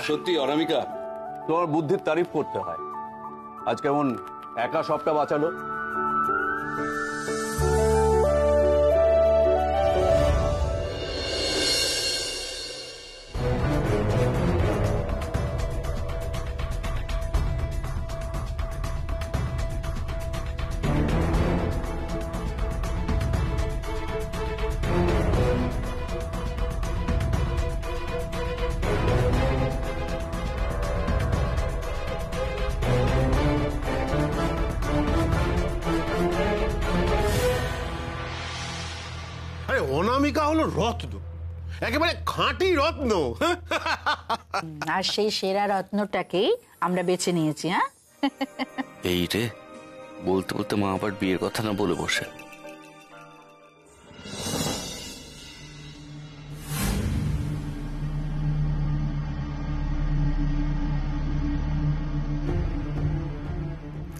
সত্যি অনামিকা, তোমার বুদ্ধির তারিফ করতে হয়। আজ কেমন একা সবটা বাঁচালো। অনামিকা হলো রত্ন, একেবারে খাঁটি রত্ন। আর সেই সেরা রত্নটাকেই আমরা বেছে নিয়েছি। হ্যাঁ, এই রে, বলতে বলতে মা আবার বিয়ের কথা না বলে বসে।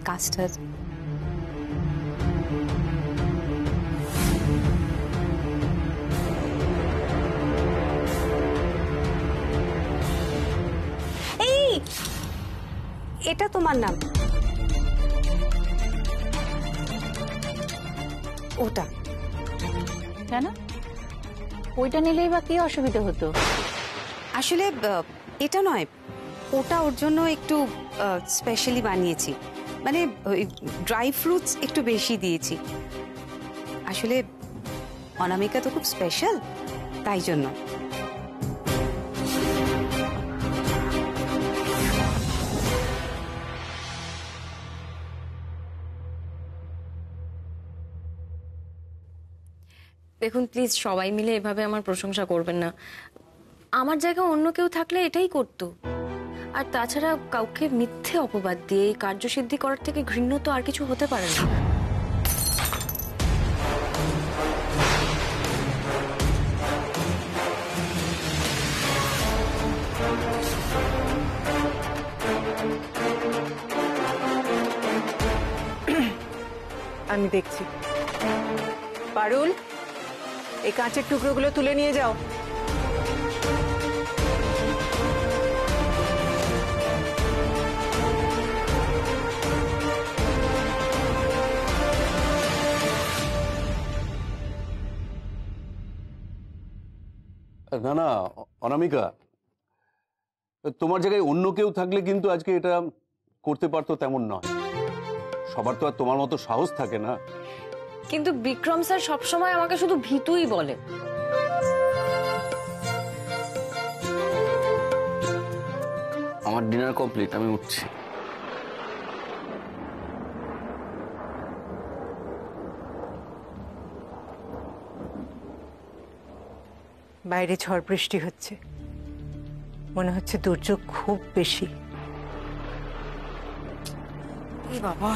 কাস্টার্ড এটা তোমার নাম, ওটা কেন? ওইটা নিলেই বা কি অসুবিধা হতো? আসলে এটা নয়, ওটা ওর জন্য একটু স্পেশালি বানিয়েছি, মানে ড্রাই ফ্রুটস একটু বেশি দিয়েছি। আসলে অনামিকা তো খুব স্পেশাল, তাই জন্য। দেখুন প্লিজ, সবাই মিলে এভাবে আমার প্রশংসা করবেন না। আমার জায়গায় অন্য কেউ থাকলে এটাই করতো। আর তাছাড়া কাউকে মিথ্যে অপবাদ দিয়ে এই কার্যসিদ্ধি করার থেকে ঘৃণ্য তো আর কিছু হতে পারে না। আমি দেখছি। পারুল, এই কাঁচের টুকরোগুলো তুলে নিয়ে যাও। না না অনামিকা, তোমার জায়গায় অন্য কেউ থাকলে কিন্তু আজকে এটা করতে পারতো তেমন নয়। সবার তো আর তোমার মতো সাহস থাকে না। কিন্তু বিক্রম স্যার সবসময় আমাকে শুধু ভীতুই বলে। আমার ডিনার কমপ্লিট, আমি উঠছি। বাইরে ঝড় বৃষ্টি হচ্ছে, মনে হচ্ছে দুর্যোগ খুব বেশি। এই বাবা,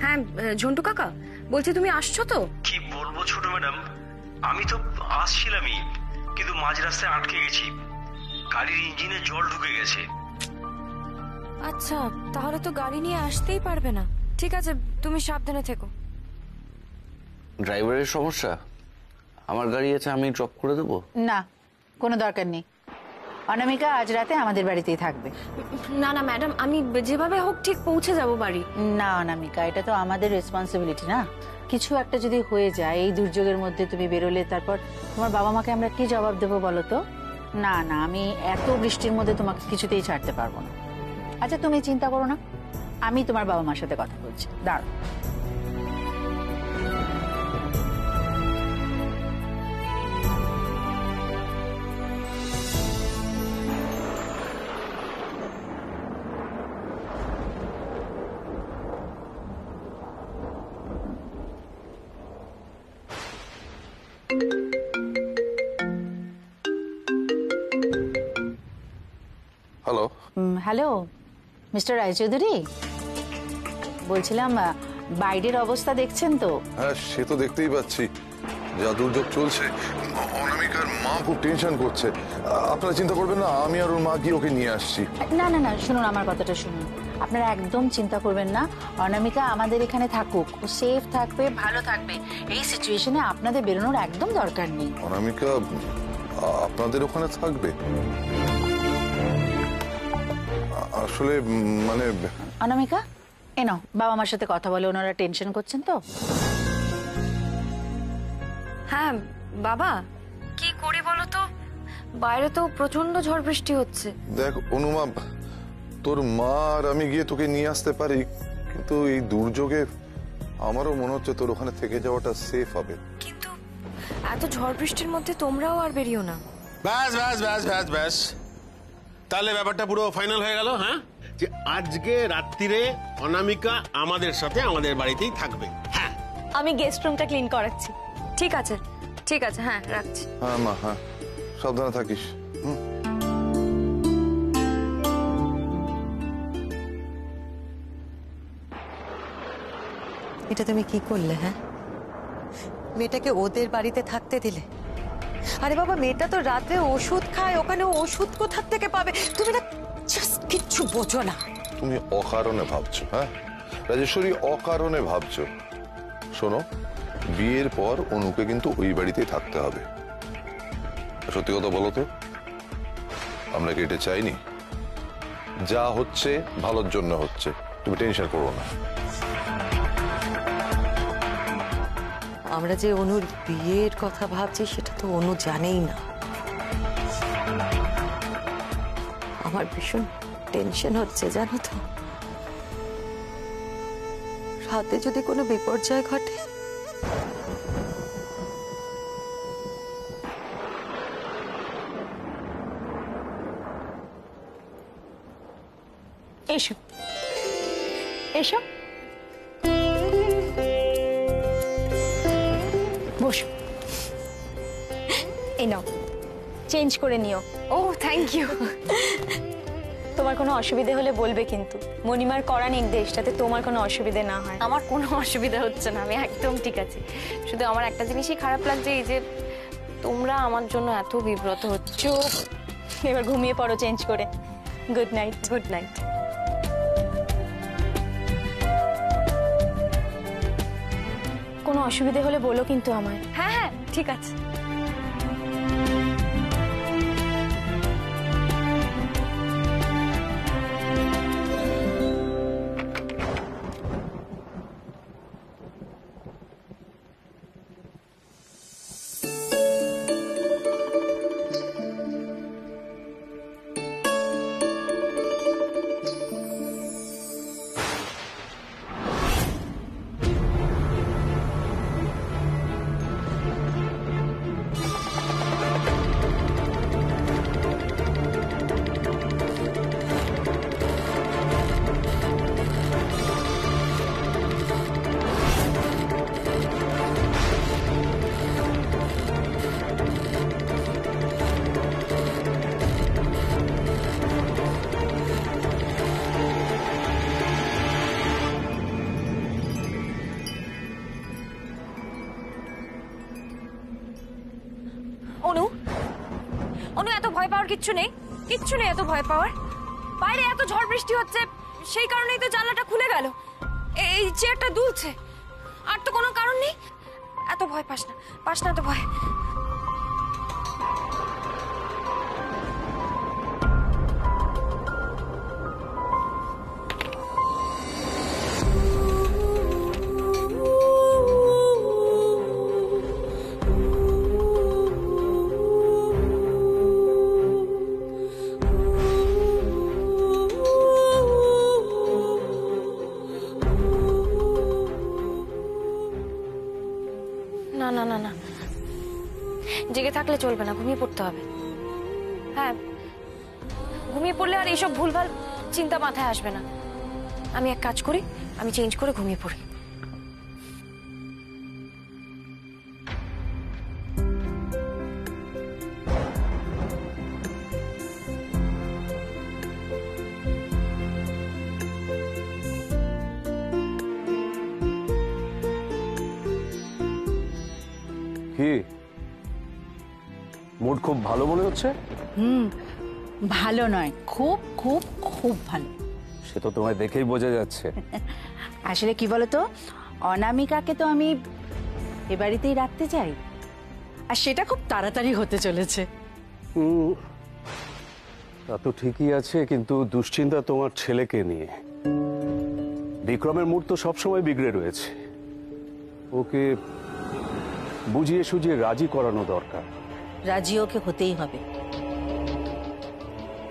হ্যাঁ ঝন্টু কাকা, বলছি তুমি আসছো তো? কি বলবো ছোট ম্যাডাম, আমি তো আসছিলামই, কিন্তু মাঝ রাস্তায় আটকে গেছি। গাড়ির ইঞ্জিনে জল ঢুকে গেছে। আচ্ছা, তাহলে তো গাড়ি নিয়ে আসতেই পারবে না। ঠিক আছে, তুমি সাবধানে থেকো। ড্রাইভারের সমস্যা? আমার গাড়ি আছে, আমি ড্রপ করে দেবো। না, কোনো দরকার নেই। অনামিকা আজ রাতে আমাদের বাড়িতেই থাকবে। না না ম্যাডাম, আমি যেভাবে হোক ঠিক পৌঁছে যাব বাড়ি। না অনামিকা, এটা তো আমাদের রেসপন্সিবিলিটি না? কিছু একটা যদি হয়ে যায় এই দুর্যোগের মধ্যে, তুমি বেরোলে তারপর তোমার বাবা মাকে আমরা কি জবাব দেবো বলো তো? না না, আমি এত বৃষ্টির মধ্যে তোমাকে কিছুতেই ছাড়তে পারবো না। আচ্ছা তুমি চিন্তা করো না, আমি তোমার বাবা মার সাথে কথা বলছি, দাঁড়াও। হ্যালো। হ্যালো মিস্টার রায়চৌধুরী, বলছিলাম বাইরের অবস্থা দেখছেন তো? হ্যাঁ, সে তো দেখতেই পাচ্ছি, যা দুর্যোগ চলছে। অনামিকার মা খুব টেনশন করছে। আপনারা চিন্তা করবেন না, আমি আর ওর মা গিয়ে ওকে নিয়ে আসছি। না না না, শুনুন আমার কথাটা শুনুন। আপনারা একদম চিন্তা করবেন না, অনামিকা আমাদের এখানে থাকুক, ও সেফ থাকবে, ভালো থাকবে। এই সিচুয়েশনে আপনাদের বেরোনোর একদম দরকার নেই। অনামিকা আপনাদের ওখানে থাকবে? আসলে মানে অনামিকা এনো, বাবা মার সাথে কথা বলে, ওনারা টেনশন করছেন তো। হ্যাঁ বাবা, কি করি বলো তো, বাইরে তো প্রচন্ড ঝড় বৃষ্টি হচ্ছে। দেখ অনুমা, তোর মা আর আমি গিয়ে তোকে নিয়ে আসতে পারি, কিন্তু এই দুর্যোগে আমারও মনে হচ্ছে তোর ওখানে থেকে যাওয়াটা সেফ হবে। কিন্তু এত ঝড় বৃষ্টির মধ্যে তোমরাও আর বেরিও না। ব্যাস ব্যাস ব্যাস ব্যাস ব্যাস, তাহলে ব্যাপারটা পুরো ফাইনাল হয়ে গেল। হ্যাঁ, যে আজকে রাত্রিরে অনামিকা আমাদের সাথে আমাদের বাড়িতেই থাকবে। হ্যাঁ, আমি গেস্ট রুমটা ক্লিন করাচ্ছি। ঠিক আছে ঠিক আছে, হ্যাঁ রাখছি। হ্যাঁ মা, হ্যাঁ সাবধানে থাকিস। এটা তুমি কি করলে? হ্যাঁ, মেয়েটাকে ওদের বাড়িতে থাকতে দিলে? আরে বাবা, মেয়েটা তো রাতে ওষুধ খায়, ওখানে ওষুধ কোথা থেকে পাবে? তুমি না জাস্ট কিচ্ছু বোঝো না। তুমি অকারণে ভাবছো। হ্যাঁ রাজেশ্বরী, অকারণে ভাবছো। শোনো, বিয়ের পর অনুকে কিন্তু ওই বাড়িতেই থাকতে হবে। সত্যি কথা বলো তো, আমরা কি এটা চাইনি? যা হচ্ছে ভালোর জন্য হচ্ছে, তুমি টেনশন করো না। আমরা যে অনুর বিয়ের কথা ভাবছি সেটা তো অনু জানেই না। আমার ভীষণ টেনশন হচ্ছে জানো তো, রাতে যদি কোনো বিপর্যয় ঘটে। এসো এসো, বসো। এই নাও, চেঞ্জ করে নিও। ও থ্যাংক ইউ। তোমার কোনো অসুবিধা হলে বলবে কিন্তু। মণিমার করা নির্দেশ, যাতে তোমার কোনো অসুবিধা না হয়। আমার কোনো অসুবিধা হচ্ছে না, আমি একদম ঠিক আছি। শুধু আমার একটা জিনিসই খারাপ লাগছে, এই যে তোমরা আমার জন্য এত বিব্রত হচ্ছ। এবার ঘুমিয়ে পড়ো চেঞ্জ করে। Good night. Good night. কোনো অসুবিধা হলে বলো কিন্তু আমায়। হ্যাঁ হ্যাঁ ঠিক আছে। অনু, অনু এত ভয় পাওয়ার কিচ্ছু নেই, কিচ্ছু নেই এত ভয় পাওয়ার। বাইরে এত ঝড় বৃষ্টি হচ্ছে, সেই কারণেই তো জানলাটা খুলে গেল, এই চেয়ারটা দুলছে, আর তো কোনো কারণ নেই। এত ভয় পাস না, পাস না এত ভয়। না না না না, জেগে থাকলে চলবে না, ঘুমিয়ে পড়তে হবে। হ্যাঁ, ঘুমিয়ে পড়লে আর এইসব ভুলভাল চিন্তা মাথায় আসবে না। আমি এক কাজ করি, আমি চেঞ্জ করে ঘুমিয়ে পড়ি। কি মুড খুব ভালো মনে হচ্ছে? ভালো নয়, খুব খুব খুব ভালো। সে তো তোমায় দেখেই বোঝা যাচ্ছে। আসলে কি বলতো, অনামিকাকে তো আমি এ বাড়িতেই রাখতে চাই, আর সেটা খুব তাড়াতাড়ি হতে চলেছে। তা তো ঠিকই আছে, কিন্তু দুশ্চিন্তা তোমার ছেলেকে নিয়ে। বিক্রমের মুড তো সবসময় বিগড়ে রয়েছে, ওকে বুঝিয়ে সুঝিয়ে রাজি করানো দরকার। রাজি ওকে হতেই হবে।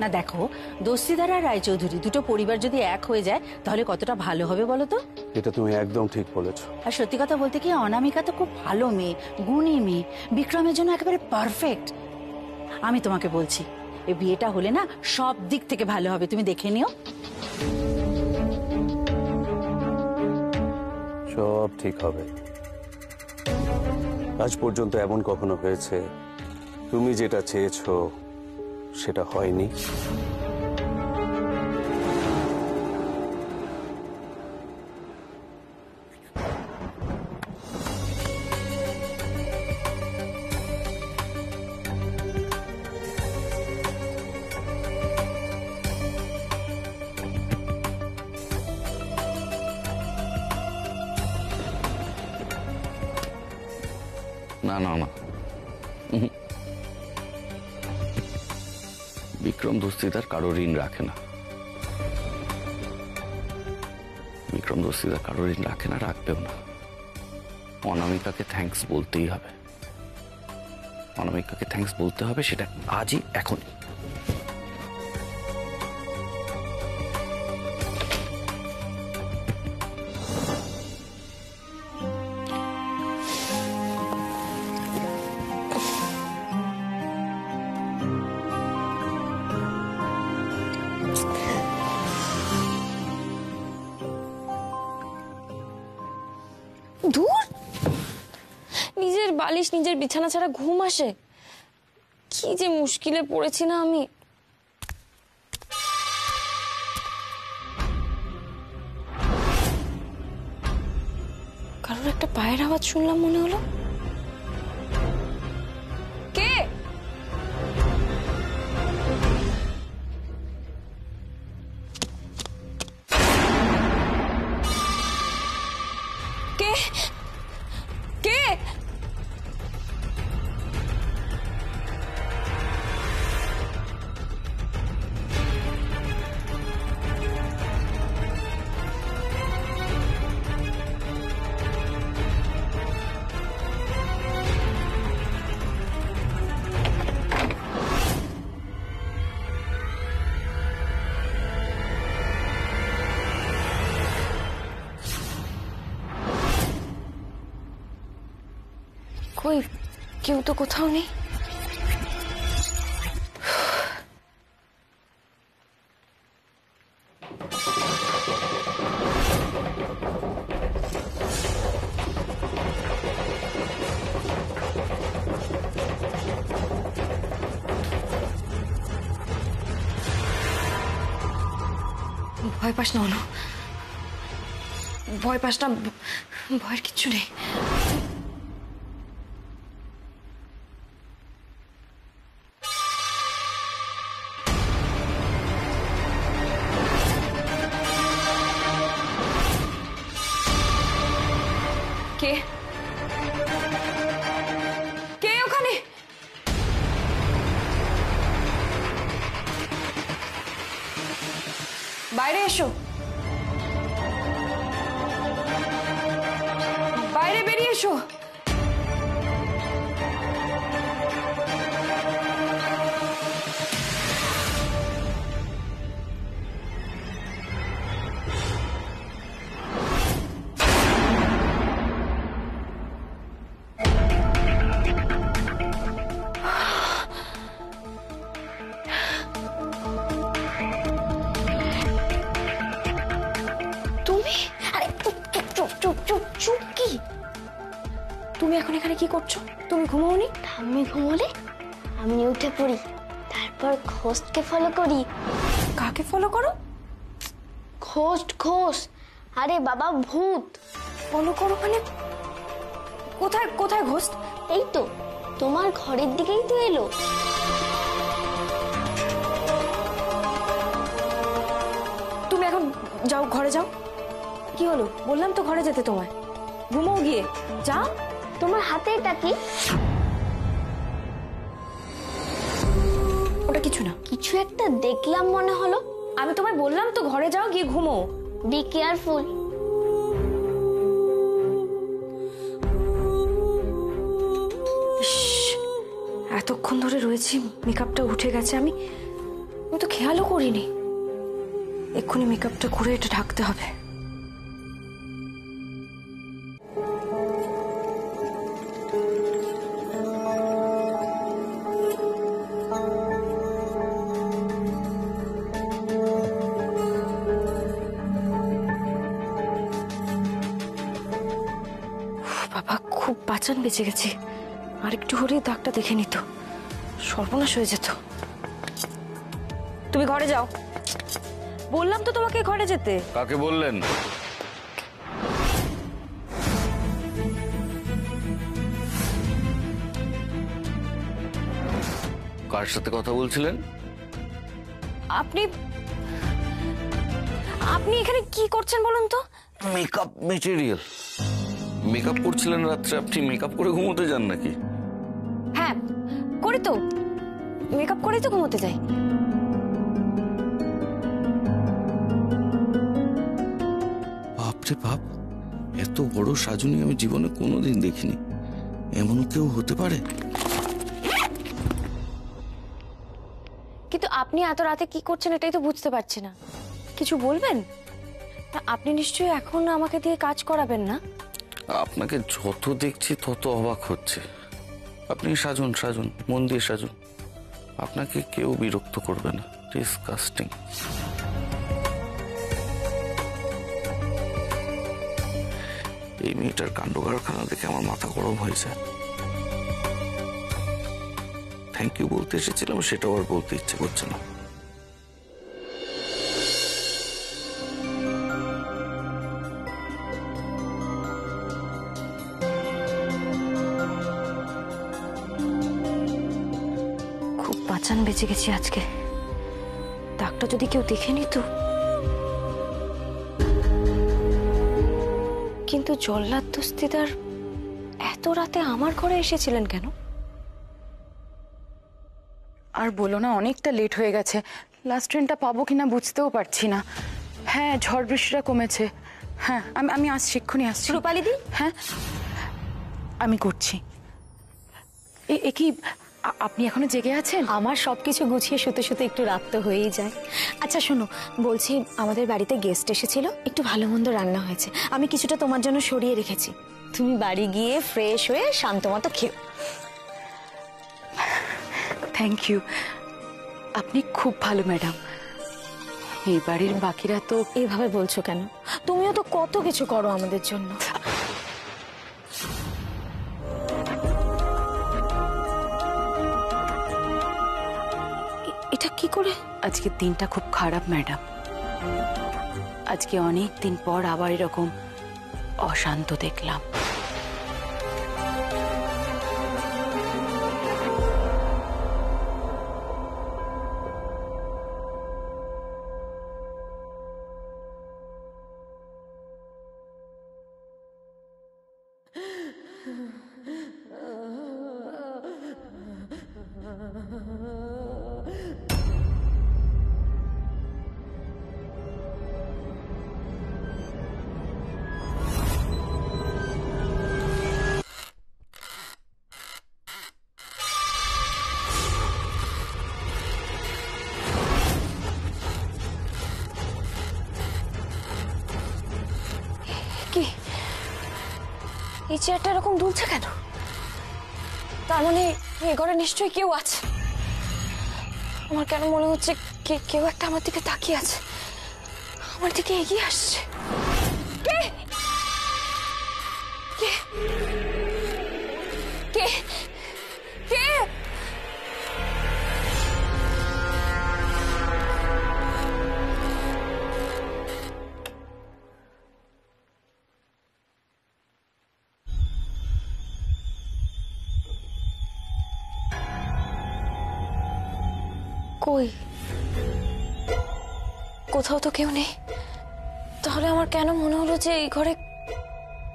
না দেখো, দস্তিদার আর রায়চৌধুরী দুটো পরিবার যদি এক হয়ে যায় তাহলে কতটা ভালো হবে বলো তো। এটা তুমি একদম ঠিক বলেছো। আর সত্যি কথা বলতে কি, অনামিকা তো খুব ভালো মেয়ে, গুণী মেয়ে, বিক্রমের জন্য একেবারে পারফেক্ট। আমি তোমাকে বলছি, এই বিয়েটা হলে না সব দিক থেকে ভালো হবে, তুমি দেখে নিও। সব ঠিক হবে। আজ পর্যন্ত এমন কখনো হয়েছে তুমি যেটা চেয়েছো সেটা হয়নি? না না না, বিক্রম দস্তিদার কারো ঋণ রাখে না। বিক্রম দস্তিদার কারো ঋণ রাখে না, রাখবেও না। অনামিকাকে থ্যাঙ্কস বলতেই হবে, অনামিকাকে থ্যাঙ্কস বলতে হবে, সেটা আজই, এখনই। ধুর, নিজের বালিশ নিজের বিছানা ছাড়া ঘুম আসে? কি যে মুশকিলে পড়েছি না আমি। কারোর একটা পায়ের আওয়াজ শুনলাম মনে হলো। কে? কে? কে? কই, কেউ তো কোথাও নেই। ভয় পাস না অনু, ভয় পাস না, ভয়ের কিচ্ছু নেই। কে? কে ওখানে? বাইরে এসো, বাইরে বেরিয়ে এসো। চুপ কি? তুমি এখন এখানে কি করছো? তুমি ঘুমাওনি? আমি ঘুমোলে আমি উঠে পড়ি, তারপর ঘোস্টকে ফলো করি। কাকে ফলো করো? ঘোস্ট। আরে বাবা, ভূত। ফলো করো মানে? কোথায় কোথায় ঘোস্ট? এই তো তোমার ঘরের দিকেই তো এলো। তুমি এখন যাও ঘরে যাও। কি হলো? বললাম তো ঘরে যেতে তোমায়। ঘুমো গিয়ে, যাও। তোমার হাতে এটা কি? ওটা কিছু না। কিছু একটা দেখলাম মনে হলো। আমি তোমায় বললাম তো ঘরে যাও, গিয়ে ঘুমো। Be careful. এতক্ষণ ধরে রয়েছি, মেকআপটা উঠে গেছে। আমি তো খেয়ালও করিনি। এক্ষুনি মেকআপটা করে এটা ঢাকতে হবে। বাবা, খুব বাঁচান বেঁচে গেছি। আর একটু হলেই দাগটা দেখে নিত, সর্বনাশ হয়ে যেত। তুমি ঘরে যাও। বললাম তো তোমাকে ঘরে যেতে। কাকে বললেন? কার সাথে কথা বলছিলেন? আপনি আপনি এখানে কি করছেন বলুন তো? Makeup material. মেকআপ করছিলেন রাত্রে? আপনি মেকআপ করে ঘুমোতে যান নাকি? হ্যাঁ, করি তো। মেকআপ করেই তো ঘুমোতে যাই। বাপরে বাপ, এত বড় সাজুনি আমি জীবনে কোনোদিন দেখিনি। এমনও কেউ হতে পারে? কিন্তু আপনি এত রাতে কি করছেন এটাই তো বুঝতে পারছি না। কিছু বলবেন? আপনি নিশ্চয়ই এখন আমাকে দিয়ে কাজ করাবেন না? আপনাকে যত দেখছি তত অবাক হচ্ছে। আপনি সাজুন সাজুন, মন দিয়ে সাজুন। আপনাকে কেউ বিরক্ত করবে না। ডিসকাস্টিং। এই মেয়েটার কাণ্ড কারখানা দেখে আমার মাথা গরম হয়ে যায়। থ্যাংক ইউ বলতে এসেছিলাম, সেটাও আর বলতে ইচ্ছে করছে না। খুব বাঁচান বেঁচে গেছি আজকে। দাগটা যদি কেউ দেখে নিত। কিন্তু জল্লাদ দস্তিদার এত রাতে আমার ঘরে এসেছিলেন কেন? আর বলো না, অনেকটা লেট হয়ে গেছে। লাস্ট ট্রেনটা পাবো কিনা বুঝতেও পারছি না। হ্যাঁ, ঝড় বৃষ্টিটা কমেছে। হ্যাঁ, আমি আসছি, এক্ষুনি আসছি। রূপালি দি? হ্যাঁ, আমি করছি। এ কি আপনি এখনো জেগে আছেন? আমার সবকিছু গুছিয়ে শুতে শুতে একটু রাত তো হয়েই যায়। আচ্ছা শোনো, বলছি আমাদের বাড়িতে গেস্ট এসেছিল, একটু ভালো মন্দ রান্না হয়েছে, আমি কিছুটা তোমার জন্য সরিয়ে রেখেছি। তুমি বাড়ি গিয়ে ফ্রেশ হয়ে শান্ত মতো খেও। Thank you. আপনি খুব ভালো ম্যাডাম। এই বাড়ির বাকিরা তো। এইভাবে বলছো কেন? তুমিও তো কত কিছু করো আমাদের জন্য। এটা কি করে? আজকের দিনটা খুব খারাপ ম্যাডাম। আজকে অনেক দিন পর আবার এরকম অশান্ত দেখলাম। কি এই চেয়ারটা এরকম দুলছে কেন? তার মানে এই ঘরে নিশ্চয়ই কেউ আছে। আমার কেন মনে হচ্ছে কেউ একটা আমার দিকে তাকিয়ে আছে, আমার দিকে এগিয়ে আসছে। কে কে কে কে? কই? কোথাও তো কেউ নেই। তাহলে আমার কেন মনে হলো যে এই ঘরে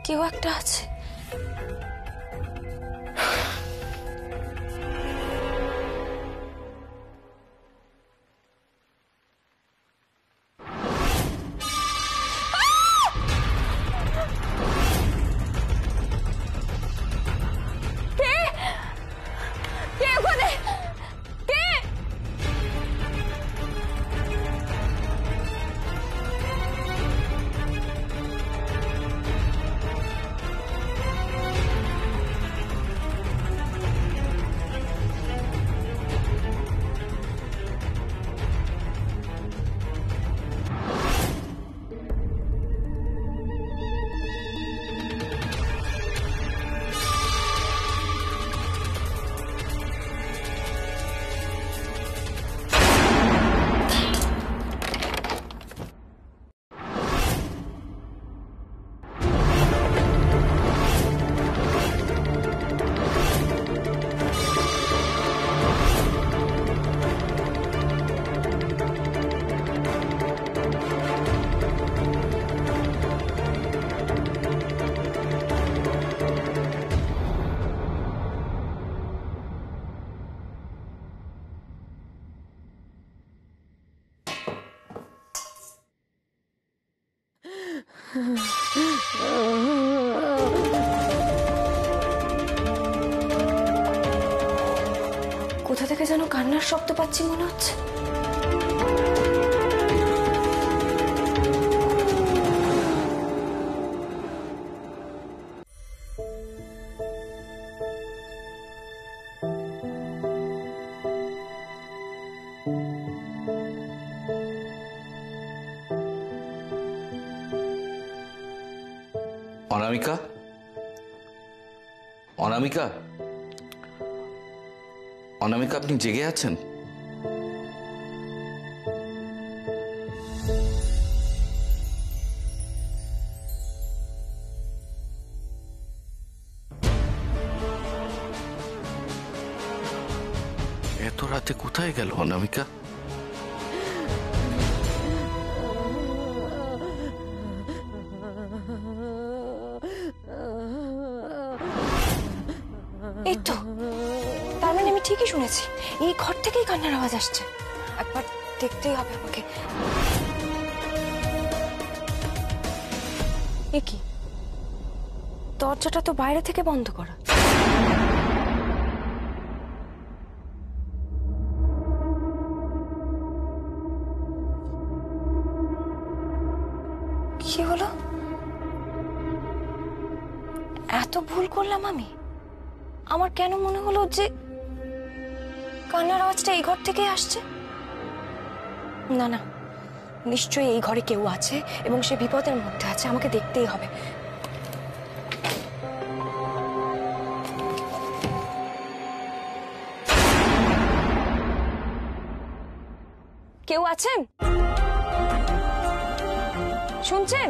কেউ একটা আছে? কোথা থেকে যেন কান্নার শব্দ পাচ্ছি মনে হচ্ছে। অনামিকা, অনামিকা, অনামিকা, আপনি জেগে আছেন? এত রাতে কোথায় গেল অনামিকা? এই তো, তার মানে আমি ঠিকই শুনেছি, এই ঘর থেকেই কান্নার আওয়াজ আসছে। একবার দেখতেই হবে আমাকে। এ কি, দরজাটা তো বাইরে থেকে বন্ধ করা। কি হলো? এত ভুল করলাম আমি? আমার কেন মনে হলো যে কান্নার আওয়াজটা এই ঘর থেকে আসছে? না না, নিশ্চয়ই এই ঘরে কেউ আছে এবং সে বিপদের মধ্যে আছে, আমাকে দেখতেই হবে। কেউ আছেন? শুনছেন?